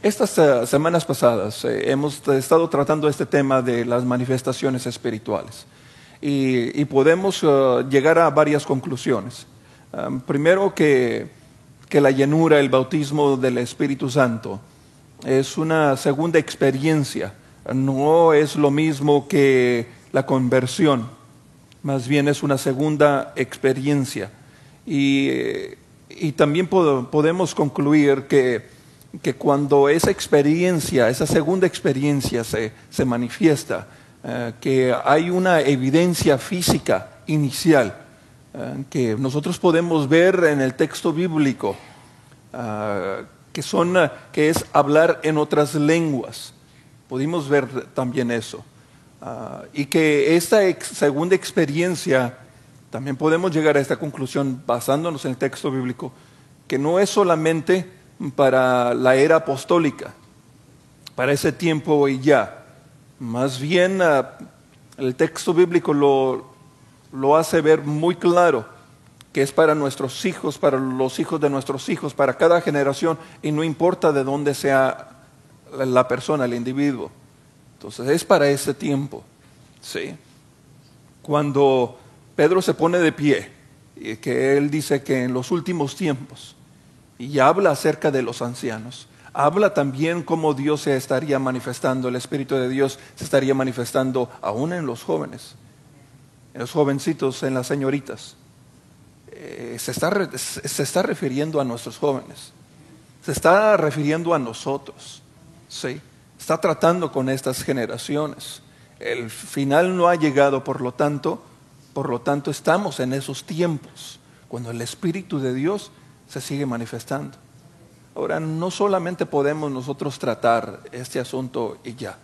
Estas semanas pasadas hemos estado tratando este tema de las manifestaciones espirituales y podemos llegar a varias conclusiones. Primero que la llenura, el bautismo del Espíritu Santo es una segunda experiencia, no es lo mismo que la conversión, más bien es una segunda experiencia. Y también podemos concluir que cuando esa experiencia, esa segunda experiencia se manifiesta, que hay una evidencia física inicial que nosotros podemos ver en el texto bíblico, que es hablar en otras lenguas. Pudimos ver también eso. Y que esta segunda experiencia, también podemos llegar a esta conclusión basándonos en el texto bíblico, que no es solamente para la era apostólica, para ese tiempo y ya. Más bien el texto bíblico lo hace ver muy claro, que es para nuestros hijos, para los hijos de nuestros hijos, para cada generación, y no importa de dónde sea la persona, el individuo. Entonces es para ese tiempo, ¿sí? Cuando Pedro se pone de pie, y que él dice que en los últimos tiempos, y habla acerca de los ancianos, habla también cómo Dios se estaría manifestando, el Espíritu de Dios se estaría manifestando aún en los jóvenes, en los jovencitos, en las señoritas. Se está refiriendo a nuestros jóvenes, se está refiriendo a nosotros, ¿sí? Está tratando con estas generaciones. El final no ha llegado, por lo tanto estamos en esos tiempos, cuando el Espíritu de Dios se sigue manifestando. Ahora, no solamente podemos nosotros tratar este asunto y ya.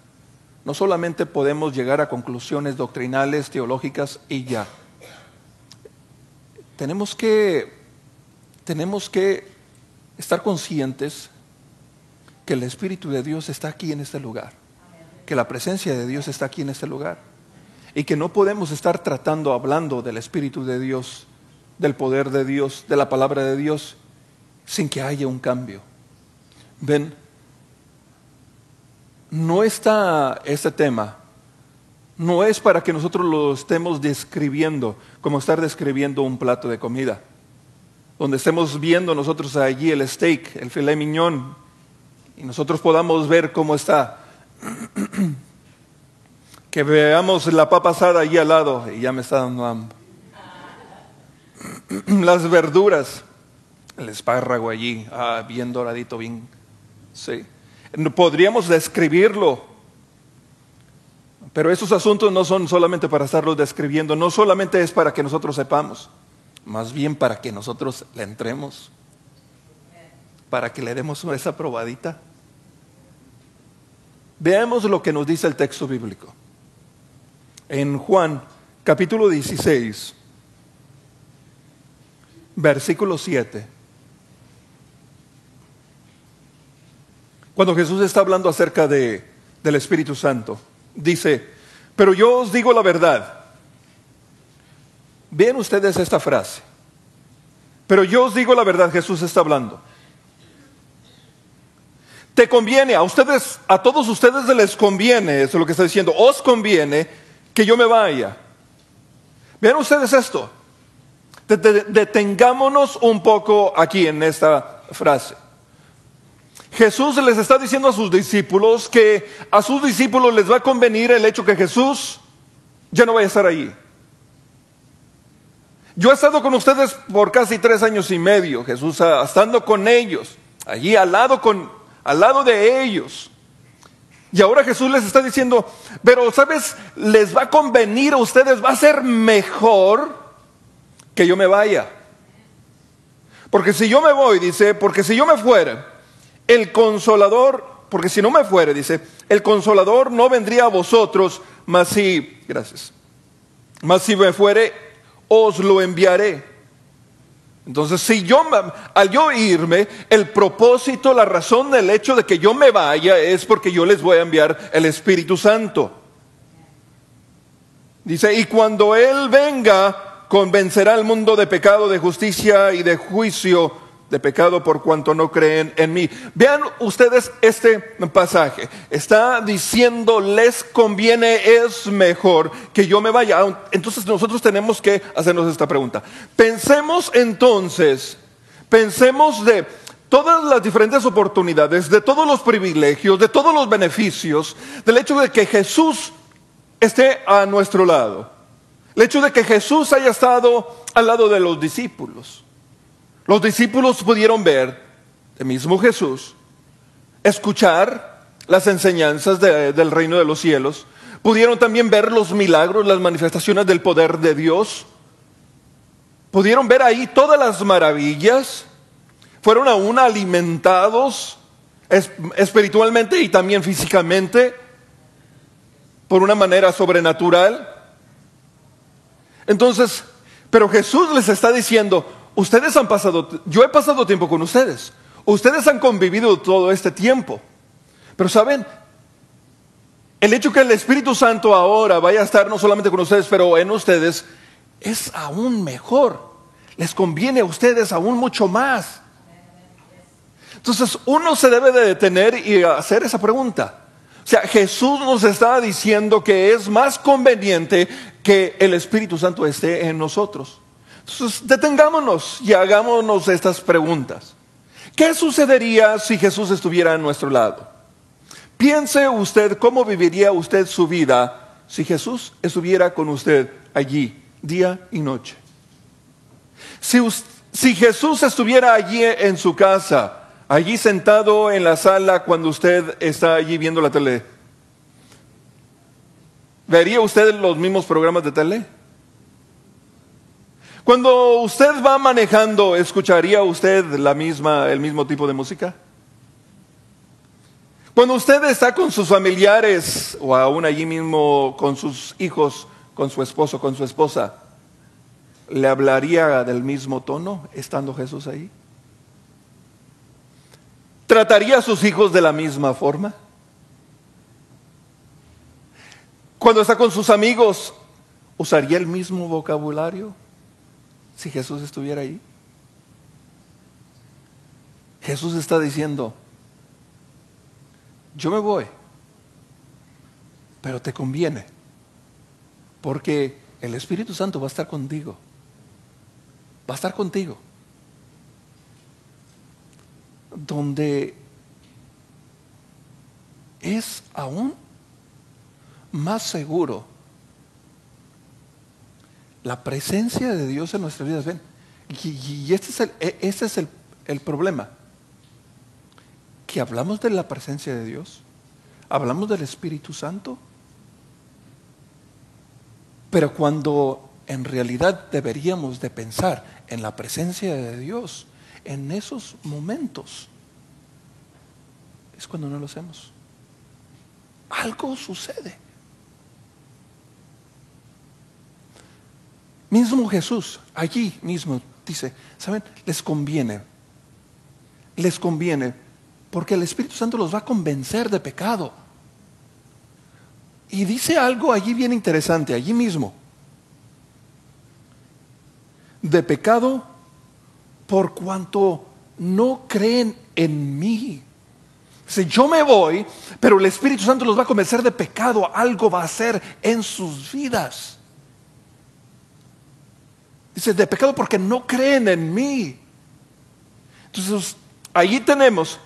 No solamente podemos llegar a conclusiones doctrinales, teológicas y ya. Tenemos que estar conscientes que el Espíritu de Dios está aquí en este lugar, que la presencia de Dios está aquí en este lugar, y que no podemos estar hablando del Espíritu de Dios, del poder de Dios, de la palabra de Dios, sin que haya un cambio. Ven, no está este tema, no es para que nosotros lo estemos describiendo como estar describiendo un plato de comida, donde estemos viendo nosotros allí el steak, el filet mignon, y nosotros podamos ver cómo está. Que veamos la papa asada allí al lado, y ya me está dando hambre. Las verduras, el espárrago allí, bien doradito, bien, sí. Podríamos describirlo, pero esos asuntos no son solamente para estarlos describiendo, no solamente es para que nosotros sepamos, más bien para que nosotros le entremos, para que le demos esa probadita. Veamos lo que nos dice el texto bíblico. En Juan, capítulo 16, versículo 7. Cuando Jesús está hablando acerca del Espíritu Santo, dice: pero yo os digo la verdad. Vean ustedes esta frase. Pero yo os digo la verdad, Jesús está hablando. Te conviene, a todos ustedes les conviene, eso es lo que está diciendo, os conviene que yo me vaya. Vean ustedes esto. Detengámonos un poco aquí en esta frase. Jesús les está diciendo a sus discípulos que a sus discípulos les va a convenir el hecho que Jesús ya no vaya a estar allí. Yo he estado con ustedes por casi 3 años y medio, Jesús estando con ellos, allí al lado de ellos. Y ahora Jesús les está diciendo, pero ¿sabes? Les va a convenir a ustedes, va a ser mejor que yo me vaya. Porque si yo me voy, dice, porque si yo me fuera, el Consolador, porque si no me fuere, dice, el Consolador no vendría a vosotros, mas si me fuere, os lo enviaré. Entonces, al yo irme, el propósito, la razón del hecho de que yo me vaya es porque yo les voy a enviar el Espíritu Santo. Dice, y cuando Él venga, convencerá al mundo de pecado, de justicia y de juicio. de pecado por cuanto no creen en mí. Vean ustedes este pasaje. Está diciendo, les conviene, es mejor que yo me vaya. Entonces nosotros tenemos que hacernos esta pregunta. Pensemos de todas las diferentes oportunidades, de todos los privilegios, de todos los beneficios, del hecho de que Jesús esté a nuestro lado. El hecho de que Jesús haya estado al lado de los discípulos. Los discípulos pudieron ver el mismo Jesús, escuchar las enseñanzas del reino de los cielos, pudieron también ver los milagros, las manifestaciones del poder de Dios, pudieron ver ahí todas las maravillas, fueron aún alimentados espiritualmente y también físicamente por una manera sobrenatural. Entonces, pero Jesús les está diciendo, yo he pasado tiempo con ustedes, ustedes han convivido todo este tiempo, pero saben, el hecho que el Espíritu Santo ahora vaya a estar no solamente con ustedes, pero en ustedes, es aún mejor, les conviene a ustedes aún mucho más. Entonces uno se debe de detener y hacer esa pregunta. O sea, Jesús nos está diciendo que es más conveniente que el Espíritu Santo esté en nosotros. Entonces, detengámonos y hagámonos estas preguntas. ¿Qué sucedería si Jesús estuviera a nuestro lado? Piense usted cómo viviría usted su vida si Jesús estuviera con usted allí, día y noche. Si Jesús estuviera allí en su casa, allí sentado en la sala cuando usted está allí viendo la tele, ¿vería usted los mismos programas de tele? Cuando usted va manejando, ¿escucharía usted el mismo tipo de música? Cuando usted está con sus familiares o aún allí mismo con sus hijos, con su esposo, con su esposa, ¿le hablaría del mismo tono estando Jesús ahí? ¿Trataría a sus hijos de la misma forma? Cuando está con sus amigos, ¿usaría el mismo vocabulario si Jesús estuviera ahí? Jesús está diciendo, yo me voy, pero te conviene, porque el Espíritu Santo va a estar contigo, va a estar contigo. Donde es aún más seguro la presencia de Dios en nuestras vidas. Ven, y este es el problema, que hablamos de la presencia de Dios, hablamos del Espíritu Santo, pero cuando en realidad deberíamos de pensar en la presencia de Dios, en esos momentos es cuando no lo hacemos. Algo sucede. Mismo Jesús, allí mismo, dice, ¿saben? Les conviene, porque el Espíritu Santo los va a convencer de pecado. Y dice algo allí bien interesante, allí mismo. De pecado por cuanto no creen en mí. Dice, yo me voy, pero el Espíritu Santo los va a convencer de pecado, algo va a hacer en sus vidas. Dice, de pecado porque no creen en mí. Entonces, allí tenemos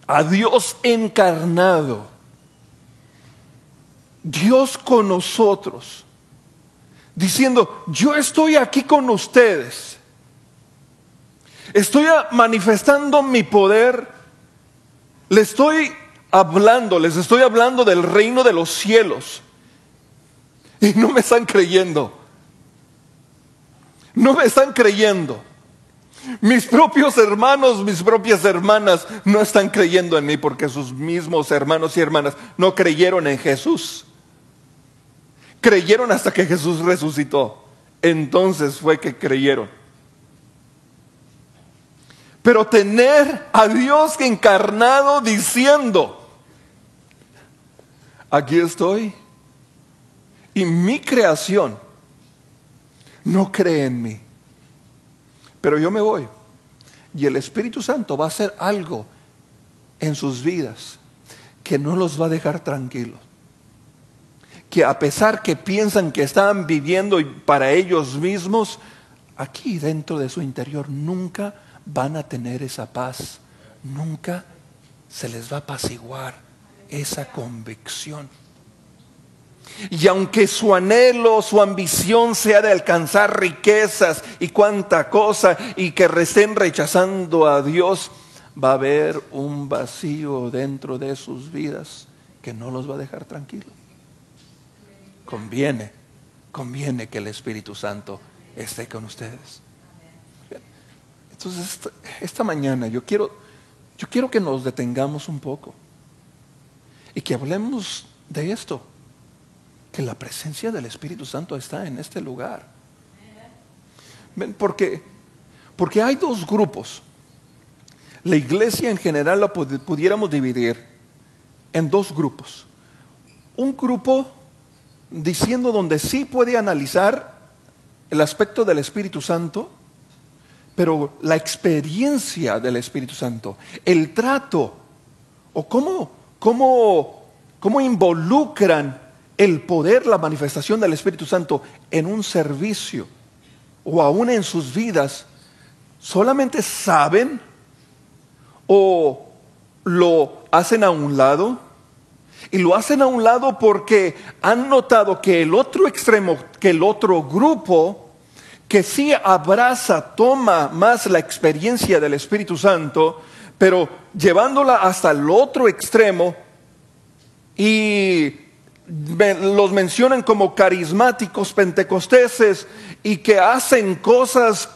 a Dios encarnado, Dios con nosotros, diciendo, yo estoy aquí con ustedes, estoy manifestando mi poder, les estoy hablando del reino de los cielos, y no me están creyendo. No me están creyendo. Mis propios hermanos, mis propias hermanas no están creyendo en mí porque sus mismos hermanos y hermanas no creyeron en Jesús. Creyeron hasta que Jesús resucitó. Entonces fue que creyeron. Pero tener a Dios encarnado diciendo, aquí estoy y mi creación no cree en mí, pero yo me voy, Y el Espíritu Santo va a hacer algo en sus vidas que no los va a dejar tranquilos. Que a pesar que piensan que están viviendo para ellos mismos, aquí dentro de su interior nunca van a tener esa paz. Nunca se les va a apaciguar esa convicción. Y aunque su anhelo, su ambición sea de alcanzar riquezas y cuánta cosa, y que estén rechazando a Dios, va a haber un vacío dentro de sus vidas que no los va a dejar tranquilos. Conviene que el Espíritu Santo esté con ustedes. Entonces esta mañana yo quiero que nos detengamos un poco y que hablemos de esto, que la presencia del Espíritu Santo está en este lugar. Porque hay dos grupos. La iglesia en general la pudiéramos dividir en dos grupos. Un grupo diciendo donde sí puede analizar el aspecto del Espíritu Santo, pero la experiencia del Espíritu Santo, el trato, o cómo involucran el poder, la manifestación del Espíritu Santo en un servicio o aún en sus vidas, solamente saben o lo hacen a un lado. Y lo hacen a un lado porque han notado que el otro extremo, que el otro grupo, que sí abraza, toma más la experiencia del Espíritu Santo, pero llevándola hasta el otro extremo, y los mencionan como carismáticos, pentecosteses, y que hacen cosas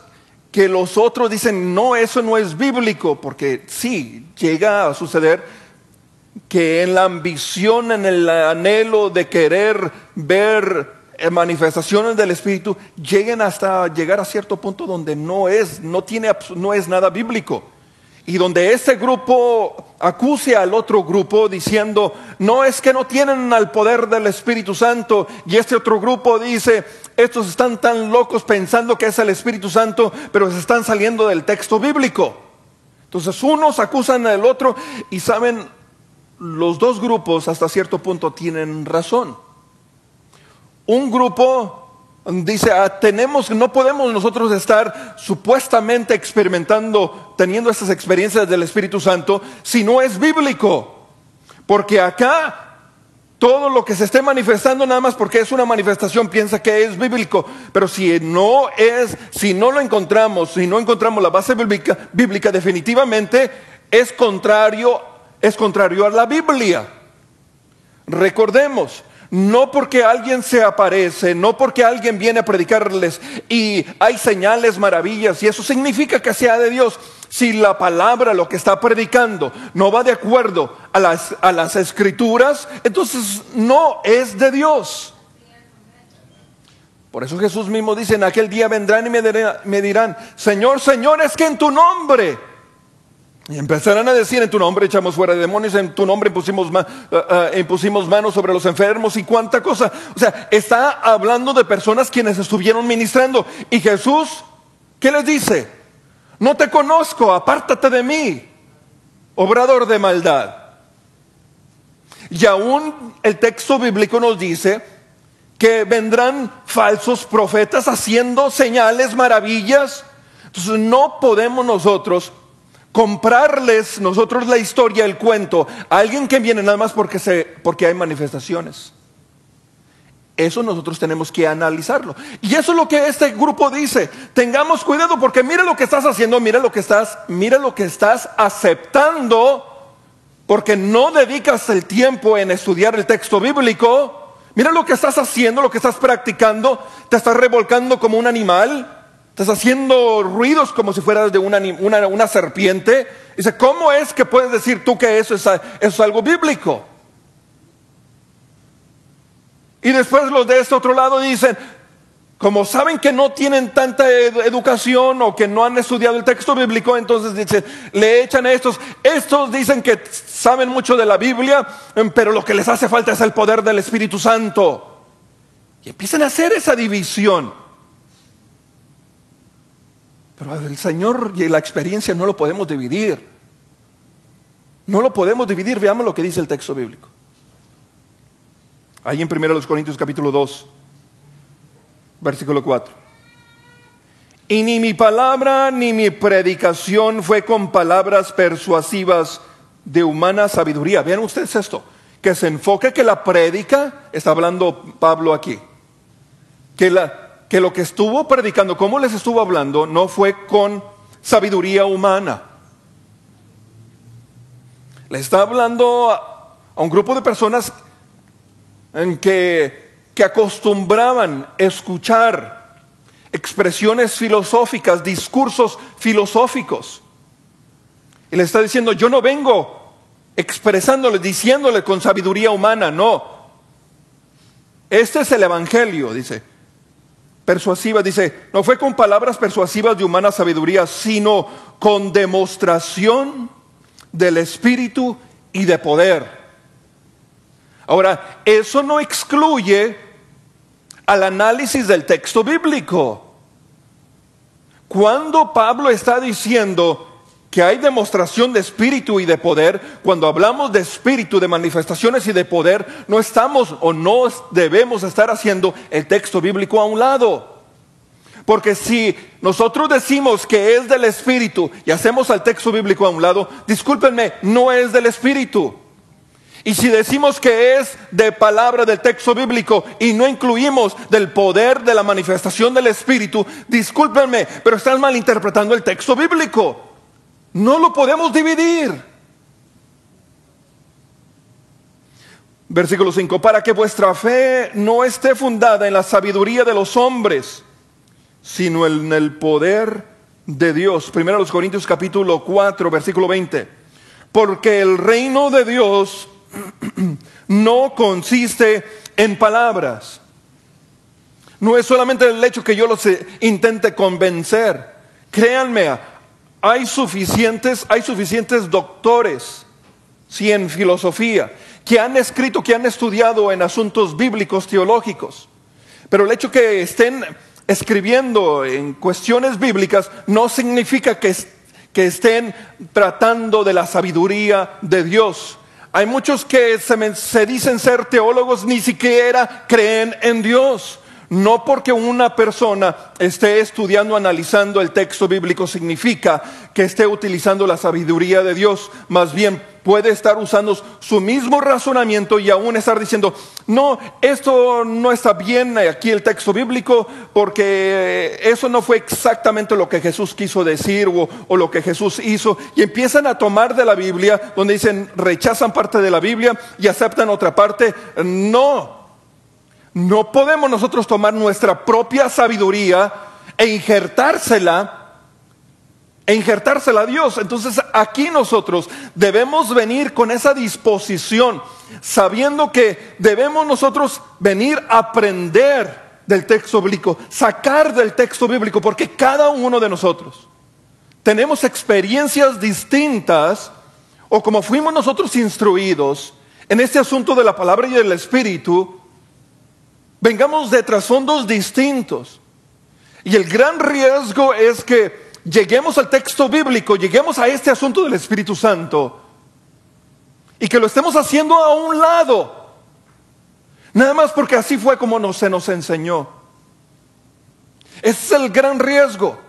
que los otros dicen, no, eso no es bíblico, porque sí, llega a suceder que en la ambición, en el anhelo de querer ver manifestaciones del Espíritu, lleguen hasta llegar a cierto punto donde no es nada bíblico. Y donde ese grupo acuse al otro grupo diciendo, no, es que no tienen al poder del Espíritu Santo. Y este otro grupo dice, estos están tan locos pensando que es el Espíritu Santo, pero se están saliendo del texto bíblico. Entonces unos acusan al otro y saben, los dos grupos hasta cierto punto tienen razón. Un grupo dice, no podemos nosotros estar supuestamente experimentando, teniendo estas experiencias del Espíritu Santo, si no es bíblico. Porque acá todo lo que se esté manifestando, nada más porque es una manifestación, piensa que es bíblico. Pero si no encontramos la base bíblica, definitivamente es contrario a la Biblia. Recordemos, no porque alguien se aparece, no porque alguien viene a predicarles y hay señales, maravillas, y eso significa que sea de Dios. Si la palabra, lo que está predicando, no va de acuerdo a las escrituras, entonces no es de Dios. Por eso Jesús mismo dice, en aquel día vendrán y me dirán, Señor, Señor, es que en tu nombre. Y empezarán a decir, en tu nombre echamos fuera demonios, en tu nombre impusimos manos sobre los enfermos y cuánta cosa. O sea, está hablando de personas quienes estuvieron ministrando. Y Jesús, ¿qué les dice? No te conozco, apártate de mí, obrador de maldad. Y aún el texto bíblico nos dice que vendrán falsos profetas haciendo señales, maravillas. Entonces no podemos nosotros comprarles la historia, el cuento, a alguien que viene nada más porque hay manifestaciones. Eso nosotros tenemos que analizarlo. Y eso es lo que este grupo dice. Tengamos cuidado porque mira lo que estás haciendo, mira lo que estás aceptando, porque no dedicas el tiempo en estudiar el texto bíblico. Mira lo que estás haciendo, lo que estás practicando. Te estás revolcando como un animal. Estás haciendo ruidos como si fueras de una serpiente. Dice, ¿cómo es que puedes decir tú que eso es algo bíblico? Y después los de este otro lado dicen, como saben que no tienen tanta educación o que no han estudiado el texto bíblico, entonces dicen, le echan a estos dicen que saben mucho de la Biblia, pero lo que les hace falta es el poder del Espíritu Santo. Y empiezan a hacer esa división. Pero el Señor y la experiencia no lo podemos dividir. No lo podemos dividir. Veamos lo que dice el texto bíblico. Ahí en 1 Corintios capítulo 2, versículo 4. Y ni mi palabra ni mi predicación fue con palabras persuasivas de humana sabiduría. Vean ustedes esto, que se enfoque que la prédica, está hablando Pablo aquí, que lo que estuvo predicando, cómo les estuvo hablando, no fue con sabiduría humana. Le está hablando a un grupo de personas en que acostumbraban escuchar expresiones filosóficas, discursos filosóficos. Y le está diciendo, yo no vengo expresándole, diciéndole con sabiduría humana, no. Este es el evangelio, dice, persuasiva, dice, no fue con palabras persuasivas de humana sabiduría, sino con demostración del Espíritu y de poder. Ahora, eso no excluye al análisis del texto bíblico. Cuando Pablo está diciendo que hay demostración de espíritu y de poder, cuando hablamos de espíritu, de manifestaciones y de poder, no estamos o no debemos estar haciendo el texto bíblico a un lado. Porque si nosotros decimos que es del espíritu y hacemos al texto bíblico a un lado, discúlpenme, no es del espíritu. Y si decimos que es de palabra del texto bíblico y no incluimos del poder de la manifestación del Espíritu, discúlpenme, pero están malinterpretando el texto bíblico. No lo podemos dividir. Versículo 5, para que vuestra fe no esté fundada en la sabiduría de los hombres, sino en el poder de Dios. 1 Corintios capítulo 4, versículo 20. Porque el reino de Dios no consiste en palabras. No es solamente el hecho que yo los intente convencer. Créanme, hay suficientes doctores, sí, en filosofía, que han escrito, que han estudiado en asuntos bíblicos, teológicos. Pero el hecho que estén escribiendo en cuestiones bíblicas no significa que estén tratando de la sabiduría de Dios. Hay muchos que se dicen ser teólogos, ni siquiera creen en Dios. No porque una persona esté estudiando, analizando el texto bíblico significa que esté utilizando la sabiduría de Dios. Más bien puede estar usando su mismo razonamiento y aún estar diciendo, no, esto no está bien aquí el texto bíblico porque eso no fue exactamente lo que Jesús quiso decir o lo que Jesús hizo. Y empiezan a tomar de la Biblia donde dicen, rechazan parte de la Biblia y aceptan otra parte. No podemos nosotros tomar nuestra propia sabiduría e injertársela a Dios. Entonces aquí nosotros debemos venir con esa disposición, sabiendo que debemos nosotros venir a aprender del texto bíblico, sacar del texto bíblico, porque cada uno de nosotros tenemos experiencias distintas, o como fuimos nosotros instruidos en este asunto de la palabra y del Espíritu, vengamos de trasfondos distintos. Y el gran riesgo es que lleguemos al texto bíblico, lleguemos a este asunto del Espíritu Santo y que lo estemos haciendo a un lado, nada más porque así fue como se nos enseñó. Ese es el gran riesgo.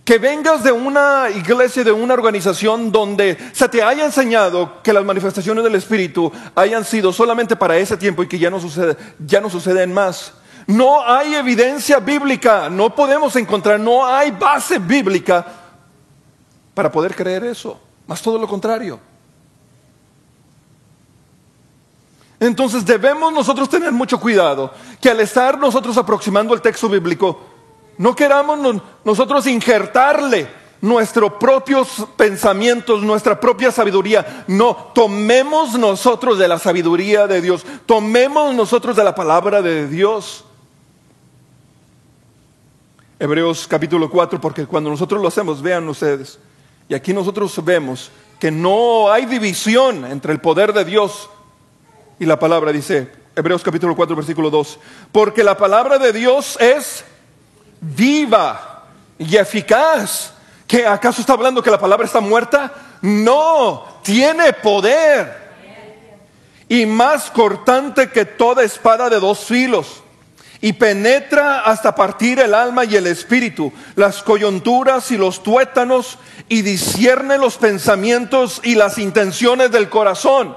Que vengas de una iglesia, de una organización donde se te haya enseñado que las manifestaciones del Espíritu hayan sido solamente para ese tiempo y que ya no suceden más. No hay evidencia bíblica, no podemos encontrar, no hay base bíblica para poder creer eso, más todo lo contrario. Entonces debemos nosotros tener mucho cuidado, que al estar nosotros aproximando el texto bíblico, no queramos nosotros injertarle nuestros propios pensamientos, nuestra propia sabiduría. No, tomemos nosotros de la sabiduría de Dios, tomemos nosotros de la palabra de Dios. Hebreos capítulo 4, porque cuando nosotros lo hacemos, vean ustedes, y aquí nosotros vemos que no hay división entre el poder de Dios y la palabra. Dice Hebreos capítulo 4 versículo 2, porque la palabra de Dios es viva y eficaz. ¿Qué, acaso está hablando que la palabra está muerta? No, tiene poder. Y más cortante que toda espada de dos filos, y penetra hasta partir el alma y el espíritu, las coyunturas y los tuétanos, y discierne los pensamientos y las intenciones del corazón.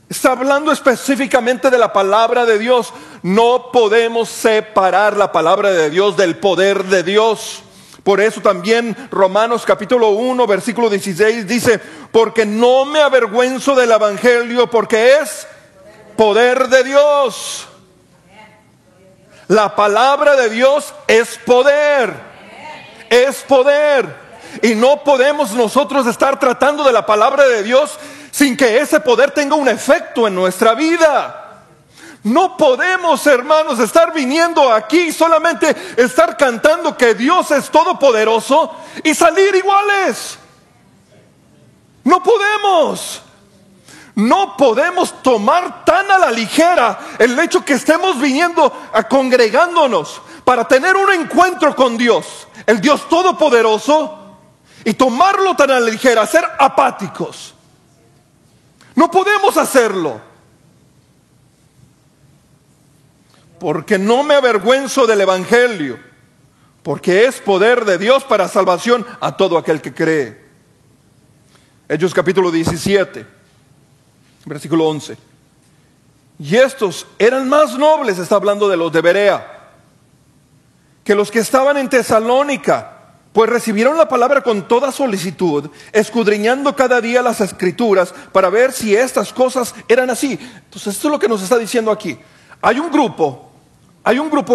Está hablando específicamente de la palabra de Dios. No podemos separar la palabra de Dios del poder de Dios. Por eso también Romanos capítulo 1 versículo 16 dice: porque no me avergüenzo del evangelio, porque es poder de Dios. La palabra de Dios es poder. Es poder. Y no podemos nosotros estar tratando de la palabra de Dios sin que ese poder tenga un efecto en nuestra vida. No podemos, hermanos, estar viniendo aquí y solamente estar cantando que Dios es todopoderoso y salir iguales. No podemos. No podemos tomar tan a la ligera el hecho que estemos viniendo congregándonos para tener un encuentro con Dios, el Dios todopoderoso, y tomarlo tan a la ligera, ser apáticos. No podemos hacerlo. Porque no me avergüenzo del evangelio, porque es poder de Dios para salvación a todo aquel que cree. Hechos capítulo 17, versículo 11. Y estos eran más nobles, está hablando de los de Berea, que los que estaban en Tesalónica, pues recibieron la palabra con toda solicitud, escudriñando cada día las escrituras para ver si estas cosas eran así. Entonces esto es lo que nos está diciendo aquí. Hay un grupo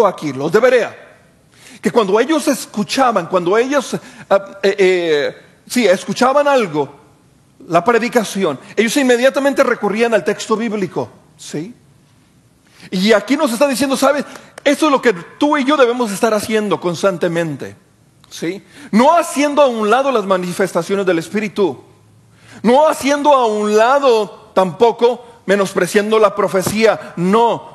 aquí, los de Berea, que cuando ellos escuchaban, escuchaban algo, la predicación, ellos inmediatamente recurrían al texto bíblico, ¿sí? Y aquí nos está diciendo, ¿sabes? Eso es lo que tú y yo debemos estar haciendo constantemente, ¿sí? No haciendo a un lado las manifestaciones del Espíritu, no haciendo a un lado tampoco menospreciando la profecía, no.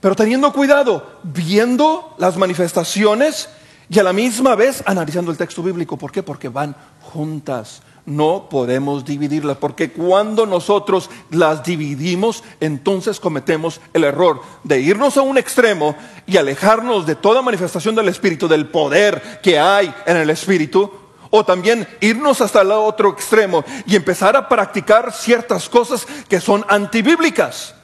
Pero teniendo cuidado, viendo las manifestaciones y a la misma vez analizando el texto bíblico. ¿Por qué? Porque van juntas. No podemos dividirlas, porque cuando nosotros las dividimos, entonces cometemos el error de irnos a un extremo y alejarnos de toda manifestación del Espíritu, del poder que hay en el Espíritu, o también irnos hasta el otro extremo y empezar a practicar ciertas cosas que son antibíblicas.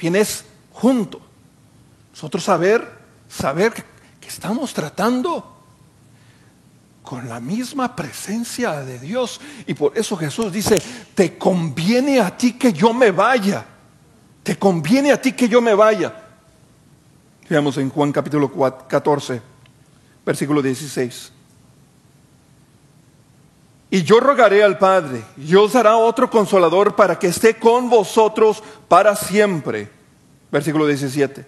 Bien, es junto. Nosotros saber que estamos tratando con la misma presencia de Dios. Y por eso Jesús dice: te conviene a ti que yo me vaya. Te conviene a ti que yo me vaya. Veamos en Juan capítulo 14, versículo 16. Y yo rogaré al Padre, y os dará otro consolador para que esté con vosotros para siempre. Versículo 17.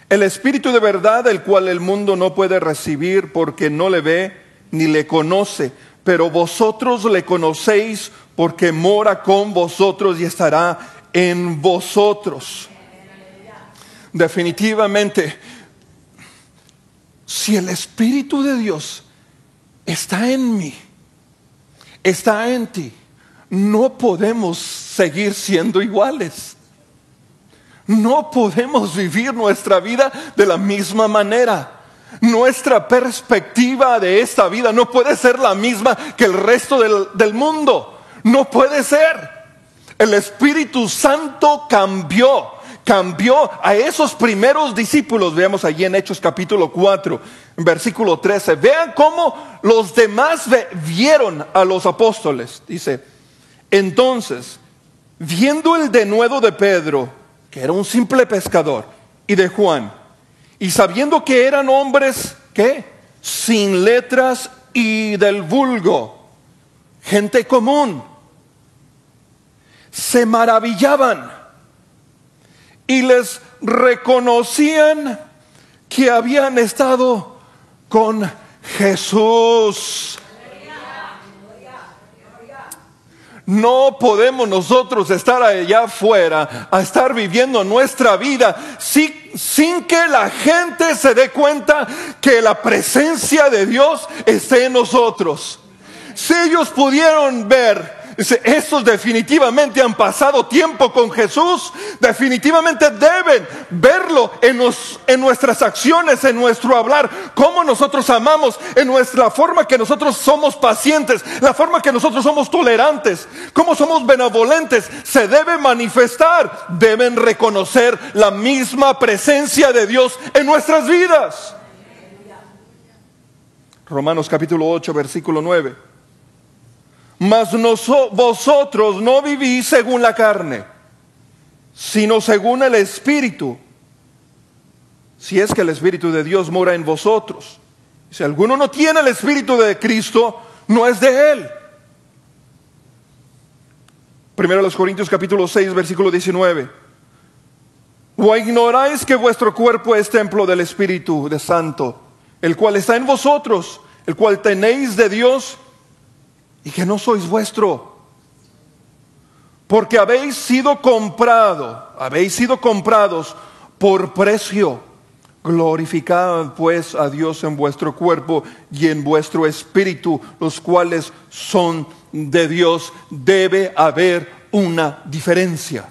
El Espíritu de verdad, el cual el mundo no puede recibir porque no le ve ni le conoce, pero vosotros le conocéis porque mora con vosotros y estará en vosotros. Definitivamente, si el Espíritu de Dios está en mí, está en ti, no podemos seguir siendo iguales. No podemos vivir nuestra vida de la misma manera. Nuestra perspectiva de esta vida no puede ser la misma que el resto del mundo. No puede ser. El Espíritu Santo cambió a esos primeros discípulos. Veamos allí en Hechos capítulo 4, versículo 13. Vean cómo los demás vieron a los apóstoles. Dice: entonces, viendo el denuedo de Pedro, que era un simple pescador, y de Juan, y sabiendo que eran hombres, ¿qué? Sin letras y del vulgo, gente común, se maravillaban y les reconocían que habían estado con Jesús. No podemos nosotros estar allá afuera a estar viviendo nuestra vida sin que la gente se dé cuenta que la presencia de Dios esté en nosotros. Si ellos pudieron ver, estos definitivamente han pasado tiempo con Jesús, definitivamente deben verlo en nuestras acciones, en nuestro hablar, cómo nosotros amamos, en nuestra forma que nosotros somos pacientes, la forma que nosotros somos tolerantes, cómo somos benevolentes, se debe manifestar. Deben reconocer la misma presencia de Dios en nuestras vidas. Romanos capítulo 8, versículo 9. Mas vosotros no vivís según la carne, sino según el Espíritu, si es que el Espíritu de Dios mora en vosotros. Si alguno no tiene el Espíritu de Cristo, no es de Él. Primero los Corintios capítulo 6, versículo 19. ¿O ignoráis que vuestro cuerpo es templo del Espíritu de Santo, el cual está en vosotros, el cual tenéis de Dios, y que no sois vuestro? Porque habéis sido comprados por precio. Glorificad pues a Dios en vuestro cuerpo y en vuestro espíritu, los cuales son de Dios. Debe haber una diferencia.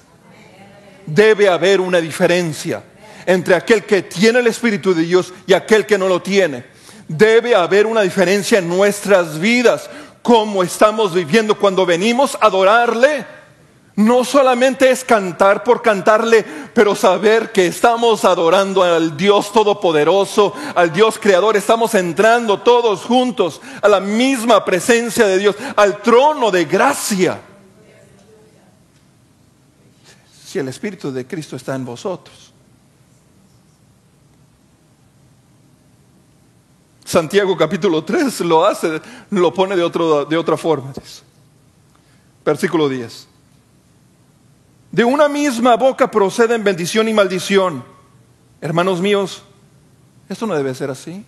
Debe haber una diferencia entre aquel que tiene el Espíritu de Dios y aquel que no lo tiene. Debe haber una diferencia en nuestras vidas. Cómo estamos viviendo cuando venimos a adorarle. No solamente es cantar por cantarle, pero saber que estamos adorando al Dios Todopoderoso, al Dios Creador. Estamos entrando todos juntos a la misma presencia de Dios, al trono de gracia. Si el Espíritu de Cristo está en vosotros. Santiago capítulo 3 lo pone de otra forma. Versículo 10. De una misma boca proceden bendición y maldición. Hermanos míos, esto no debe ser así.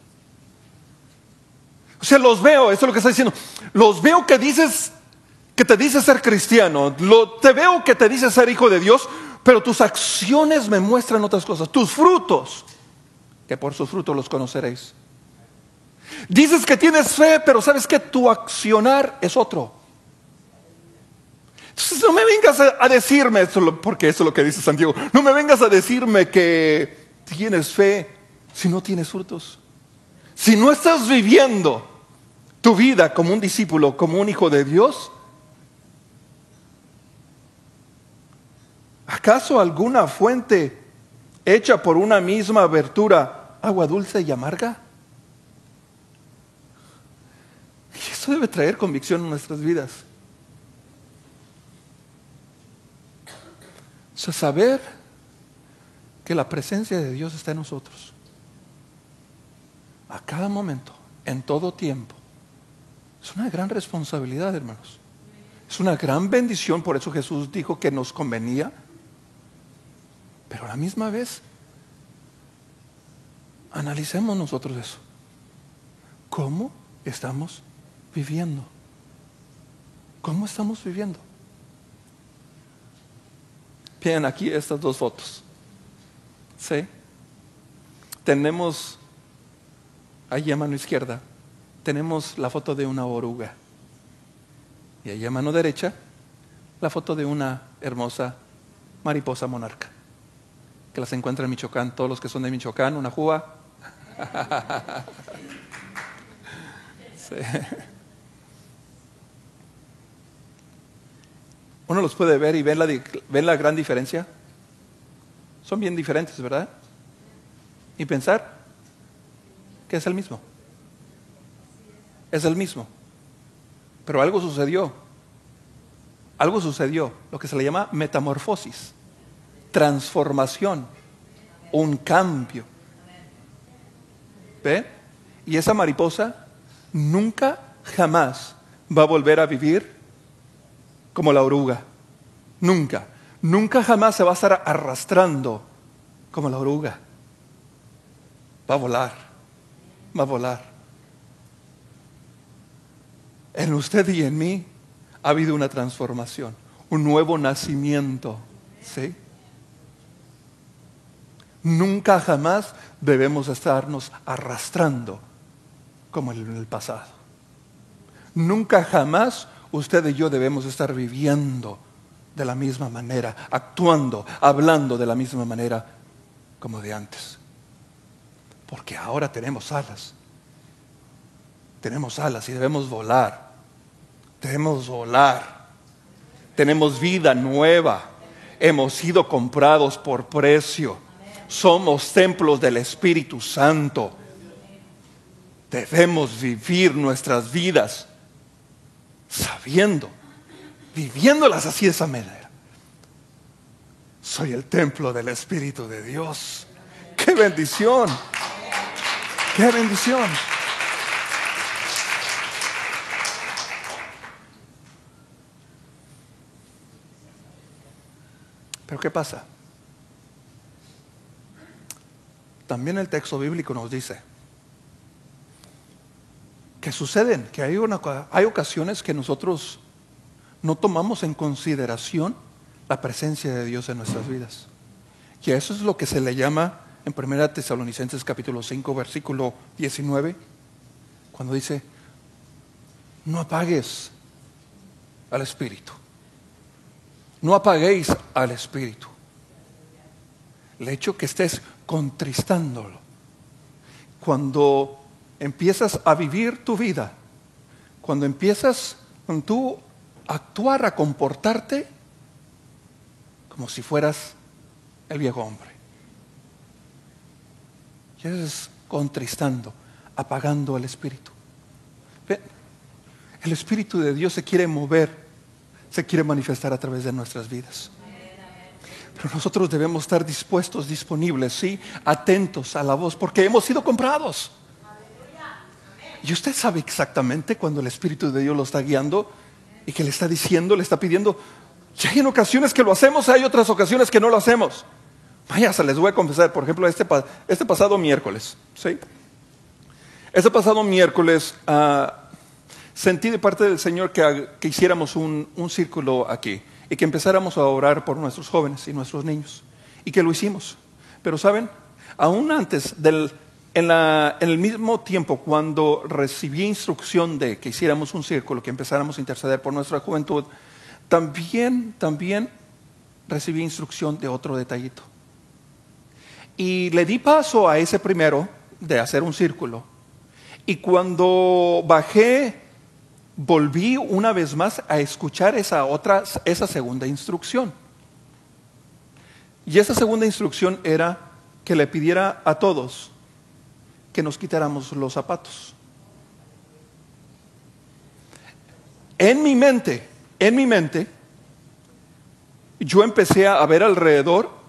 O sea, los veo, esto es lo que está diciendo. Los veo que te dices ser cristiano. Te veo que te dices ser hijo de Dios, pero tus acciones me muestran otras cosas. Tus frutos, que por sus frutos los conoceréis. Dices que tienes fe, pero sabes que tu accionar es otro. Entonces no me vengas a decirme, porque eso es lo que dice Santiago, no me vengas a decirme que tienes fe si no tienes frutos. Si no estás viviendo tu vida como un discípulo, como un hijo de Dios, ¿acaso alguna fuente hecha por una misma abertura, agua dulce y amarga? Y eso debe traer convicción en nuestras vidas. O sea, saber que la presencia de Dios está en nosotros. A cada momento, en todo tiempo. Es una gran responsabilidad, hermanos. Es una gran bendición, por eso Jesús dijo que nos convenía. Pero a la misma vez, analicemos nosotros eso. ¿Cómo estamos viviendo? ¿Cómo estamos viviendo? Vean aquí estas dos fotos. ¿Sí? Tenemos, ahí a mano izquierda, tenemos la foto de una oruga. Y ahí a mano derecha, la foto de una hermosa mariposa monarca, que las encuentra en Michoacán. Todos los que son de Michoacán, una juba. Sí. Uno los puede ver y ven la gran diferencia. Son bien diferentes, ¿verdad? Y pensar que es el mismo. Es el mismo. Pero algo sucedió. Algo sucedió, lo que se le llama metamorfosis, transformación, un cambio. ¿Ve? Y esa mariposa nunca, jamás va a volver a vivir como la oruga. Nunca. Nunca jamás se va a estar arrastrando como la oruga. Va a volar. Va a volar. En usted y en mí ha habido una transformación, un nuevo nacimiento, ¿sí? Nunca jamás debemos estarnos arrastrando como en el pasado. Nunca jamás usted y yo debemos estar viviendo de la misma manera, actuando, hablando de la misma manera como de antes. Porque ahora tenemos alas. Tenemos alas y debemos volar. Debemos volar. Tenemos vida nueva. Hemos sido comprados por precio. Somos templos del Espíritu Santo. Debemos vivir nuestras vidas sabiendo, viviéndolas así de esa manera. Soy el templo del Espíritu de Dios. ¡Qué bendición! ¡Qué bendición! Pero ¿qué pasa? También el texto bíblico nos dice que suceden, que hay ocasiones que nosotros no tomamos en consideración la presencia de Dios en nuestras vidas. Y eso es lo que se le llama en 1 Tesalonicenses capítulo 5 versículo 19, cuando dice: no apagues al Espíritu. No apaguéis al Espíritu. El hecho que estés contristándolo. Cuando empiezas a vivir tu vida, cuando empiezas tú a actuar, a comportarte como si fueras el viejo hombre. Y eso es contristando, apagando al Espíritu. El Espíritu de Dios se quiere mover, se quiere manifestar a través de nuestras vidas. Pero nosotros debemos estar dispuestos, disponibles, ¿sí? Atentos a la voz, porque hemos sido comprados. Y usted sabe exactamente cuando el Espíritu de Dios lo está guiando y que le está diciendo, le está pidiendo. Y hay en ocasiones que lo hacemos, hay otras ocasiones que no lo hacemos. Vaya, se les voy a confesar, por ejemplo, este pasado miércoles, ¿sí? Este pasado miércoles sentí de parte del Señor que hiciéramos un círculo aquí y que empezáramos a orar por nuestros jóvenes y nuestros niños. Y que lo hicimos. Pero ¿saben? Aún antes en el mismo tiempo, cuando recibí instrucción de que hiciéramos un círculo, que empezáramos a interceder por nuestra juventud, también recibí instrucción de otro detallito. Y le di paso a ese primero de hacer un círculo. Y cuando bajé, volví una vez más a escuchar esa segunda instrucción. Y esa segunda instrucción era que le pidiera a todos que nos quitáramos los zapatos. En mi mente, yo empecé a ver alrededor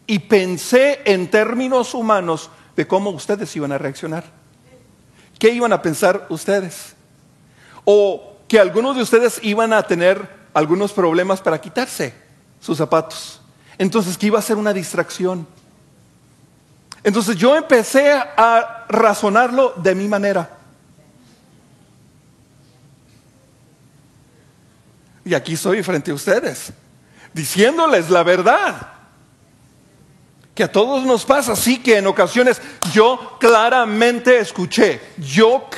y pensé en términos humanos de cómo ustedes iban a reaccionar. ¿Qué iban a pensar ustedes? O que algunos de ustedes iban a tener algunos problemas para quitarse sus zapatos. Entonces, que iba a ser una distracción. Entonces yo empecé a razonarlo de mi manera. Y aquí estoy frente a ustedes, diciéndoles la verdad. Que a todos nos pasa, sí, que en ocasiones yo claramente escuché, yo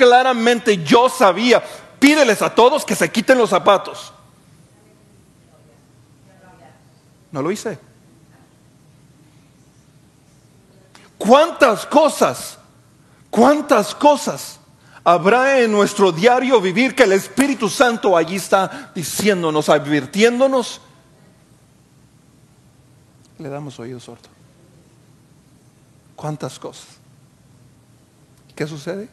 sabía, pídeles a todos que se quiten los zapatos. No lo hice. ¿Cuántas cosas habrá en nuestro diario vivir que el Espíritu Santo allí está diciéndonos, advirtiéndonos? Le damos oído sordo. ¿Cuántas cosas? ¿Qué sucede?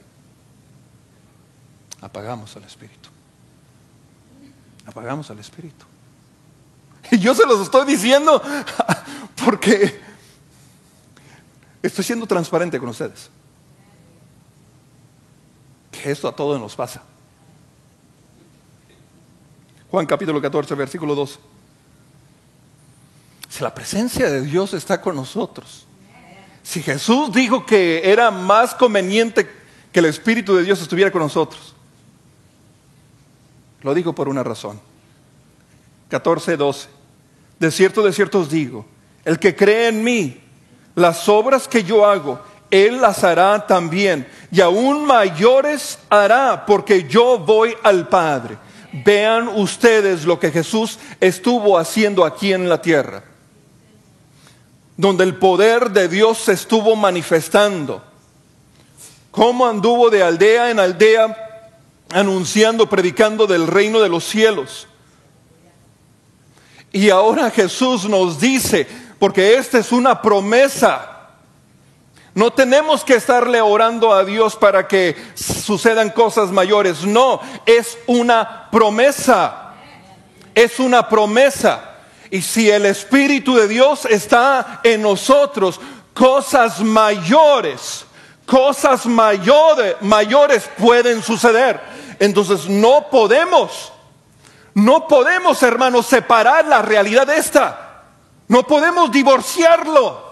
Apagamos al Espíritu. Apagamos al Espíritu. Y yo se los estoy diciendo porque estoy siendo transparente con ustedes. Que esto a todos nos pasa. Juan capítulo 14, versículo 2. Si la presencia de Dios está con nosotros, si Jesús dijo que era más conveniente que el Espíritu de Dios estuviera con nosotros, Lo digo por una razón. 14:12. De cierto os digo, el que cree en mí, las obras que yo hago, él las hará también, y aún mayores hará, porque yo voy al Padre. Vean ustedes lo que Jesús estuvo haciendo aquí en la tierra, donde el poder de Dios se estuvo manifestando. Cómo anduvo de aldea en aldea, anunciando, predicando del reino de los cielos. Y ahora Jesús nos dice, porque esta es una promesa. No tenemos que estarle orando a Dios para que sucedan cosas mayores. No, es una promesa. Es una promesa. Y si el Espíritu de Dios está en nosotros, cosas mayores pueden suceder. Entonces no podemos, hermanos, separar la realidad de esta. No podemos divorciarlo.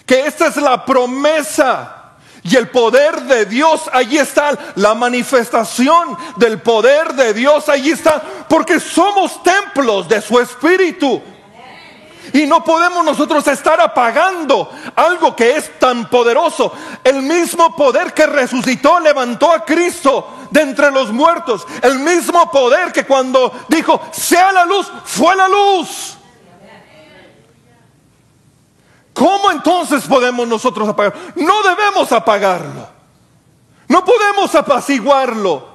Que esta es la promesa y el poder de Dios, allí está la manifestación del poder de Dios, allí está, porque somos templos de su Espíritu. Y no podemos nosotros estar apagando algo que es tan poderoso. El mismo poder que resucitó, levantó a Cristo de entre los muertos. El mismo poder que cuando dijo, sea la luz, fue la luz. ¿Cómo entonces podemos nosotros apagarlo? No debemos apagarlo. No podemos apaciguarlo.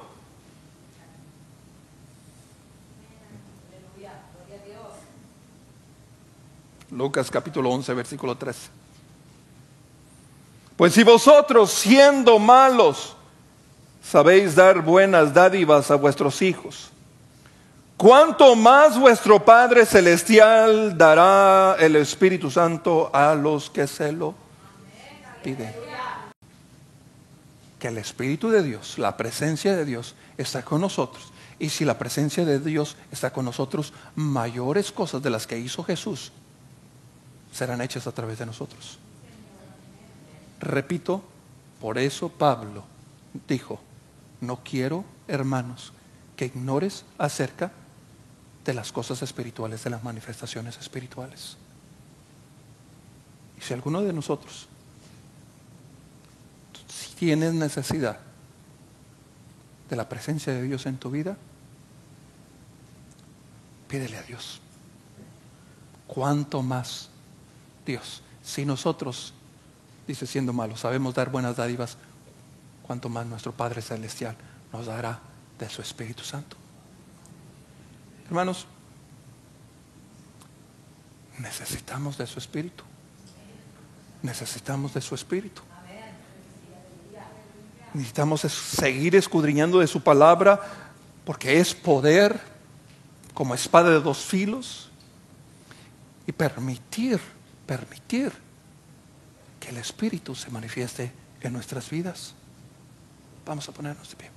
Lucas capítulo 11, versículo 13. Pues si vosotros, siendo malos, sabéis dar buenas dádivas a vuestros hijos, ¿cuánto más vuestro Padre Celestial dará el Espíritu Santo a los que se lo piden? Que el Espíritu de Dios, la presencia de Dios está con nosotros. Y si la presencia de Dios está con nosotros, mayores cosas de las que hizo Jesús serán hechas a través de nosotros. Repito, por eso Pablo dijo, no quiero, hermanos, que ignores acerca de las cosas espirituales, de las manifestaciones espirituales. Y si alguno de nosotros, si tienes necesidad de la presencia de Dios en tu vida, pídele a Dios. ¿Cuánto más Dios? Si nosotros, dice, siendo malos, sabemos dar buenas dádivas, cuánto más nuestro Padre Celestial nos dará de su Espíritu Santo. Hermanos, necesitamos de su Espíritu. Necesitamos de su Espíritu. Necesitamos seguir escudriñando de su palabra, porque es poder como espada de dos filos, y permitir que el Espíritu se manifieste en nuestras vidas. Vamos a ponernos de pie.